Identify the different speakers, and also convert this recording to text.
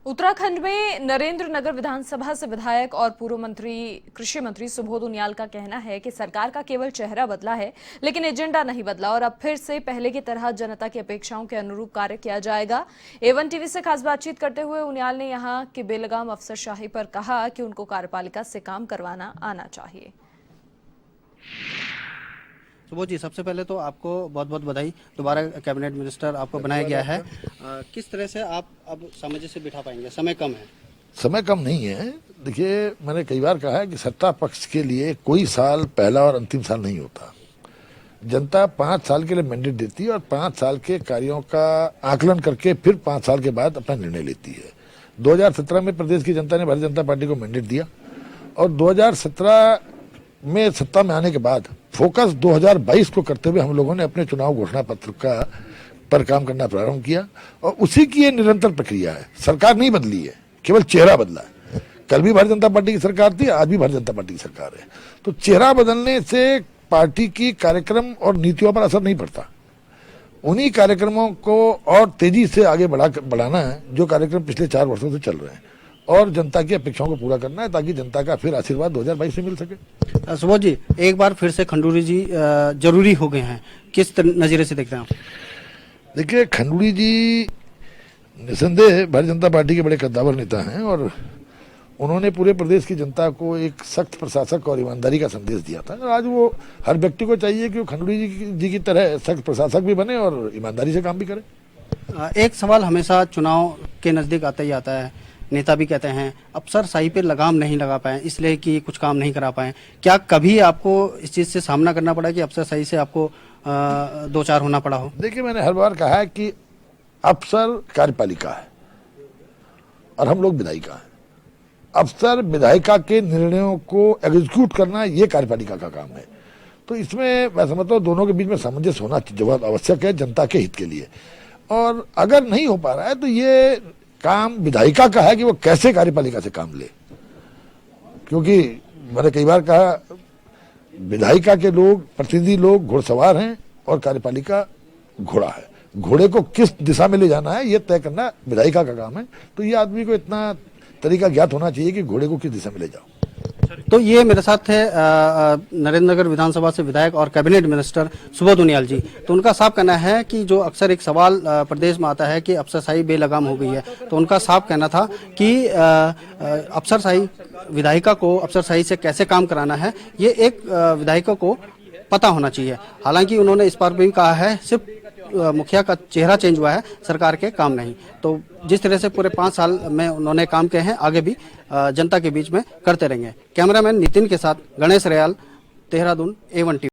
Speaker 1: उत्तराखंड में नरेंद्र नगर विधानसभा से विधायक और पूर्व मंत्री कृषि मंत्री सुबोध उनियाल का कहना है कि सरकार का केवल चेहरा बदला है, लेकिन एजेंडा नहीं बदला और अब फिर से पहले की तरह जनता की अपेक्षाओं के अनुरूप कार्य किया जाएगा। A1 टीवी से खास बातचीत करते हुए उनियाल ने यहां की बेलगाम अफसरशाही पर कहा कि उनको कार्यपालिका से काम करवाना आना चाहिए।
Speaker 2: सुबोध जी, सबसे पहले तो आपको बहुत बहुत बधाई, दोबारा कैबिनेट मिनिस्टर आपको बनाया गया है। किस तरह से आप अब सामंजस्य बिठा पाएंगे? समय कम है।
Speaker 3: समय कम नहीं है। देखिए, मैंने कई बार कहा है कि सत्ता पक्ष के लिए कोई साल पहला और अंतिम साल नहीं होता। जनता 5 साल के लिए मैंडेट देती है और 5 साल के कार्यों का आकलन करके फिर 5 साल के बाद अपना निर्णय लेती है। 2017 में प्रदेश की जनता ने भारतीय जनता पार्टी को मैंडेट दिया और 2017 में सत्ता में आने के बाद फोकस 2022 को करते हुए हम लोगों ने अपने चुनाव घोषणा पत्र पर काम करना प्रारंभ किया और उसी की ये निरंतर प्रक्रिया है। सरकार नहीं बदली है, केवल चेहरा बदला है। कल भी भारतीय जनता पार्टी की सरकार थी, आज भी भारतीय जनता पार्टी की सरकार है। तो चेहरा बदलने से पार्टी की कार्यक्रम और नीतियों पर असर नहीं पड़ता। उन्हीं कार्यक्रमों को और तेजी से आगे बढ़ाना है जो कार्यक्रम पिछले 4 वर्षों से चल रहे हैं और जनता की अपेक्षाओं को पूरा करना है ताकि जनता का फिर आशीर्वाद 2022 से मिल सके।
Speaker 2: सुबोध जी, एक बार फिर से खंडूरी जी जरूरी हो गए हैं, किस नजरिए से देखते हैं आप?
Speaker 3: देखिए, खंडूरी जी निसंदेह भारतीय जनता पार्टी के बड़े कद्दावर नेता हैं और उन्होंने पूरे प्रदेश की जनता को एक सख्त प्रशासक और ईमानदारी का संदेश दिया था। आज वो हर व्यक्ति को चाहिए कि वो खंडूरी जी की तरह सख्त प्रशासक भी बने और ईमानदारी से काम भी करे।
Speaker 2: एक सवाल हमेशा चुनाव के नजदीक आता ही आता है, नेता भी कहते हैं अफसरशाही पे लगाम नहीं लगा पाए इसलिए कि कुछ काम नहीं करा पाए। क्या कभी आपको इस चीज से सामना करना पड़ा कि अफसरशाही से आपको दो चार होना पड़ा हो?
Speaker 3: देखिए, मैंने हर बार कहा है कि अफसर कार्यपालिका है और हम लोग विधायिका है। अफसर विधायिका के निर्णयों को एग्जीक्यूट करना ये कार्यपालिका का काम है। तो इसमें मैं समझता हूँ दोनों के बीच में सामंजस्य होना जरूर आवश्यक है जनता के हित के लिए। और अगर नहीं हो पा रहा है तो ये काम विधायिका का है कि वो कैसे कार्यपालिका से काम ले, क्योंकि मैंने कई बार कहा विधायिका के लोग, प्रतिनिधि लोग घुड़सवार हैं और कार्यपालिका घोड़ा है। घोड़े को किस दिशा में ले जाना है ये तय करना विधायिका का काम है। तो ये आदमी को इतना तरीका ज्ञात होना चाहिए कि घोड़े को किस दिशा में ले जाओ।
Speaker 2: तो ये मेरे साथ है नरेंद्र नगर विधानसभा से विधायक और कैबिनेट मिनिस्टर सुबोध उनियाल जी। तो उनका साफ कहना है कि जो अक्सर एक सवाल प्रदेश में आता है कि अफसरशाही बेलगाम हो गई है, तो उनका साफ कहना था कि अफसरशाही विधायिका को अफसरशाही से कैसे काम कराना है ये एक विधायिका को पता होना चाहिए। हालांकि उन्होंने इस बार भी कहा है सिर्फ मुखिया का चेहरा चेंज हुआ है, सरकार के काम नहीं। तो जिस तरह से पूरे 5 साल में उन्होंने काम किए हैं आगे भी जनता के बीच में करते रहेंगे। कैमरामैन नितिन के साथ Ganesh royal, Dehradun, A1 TV.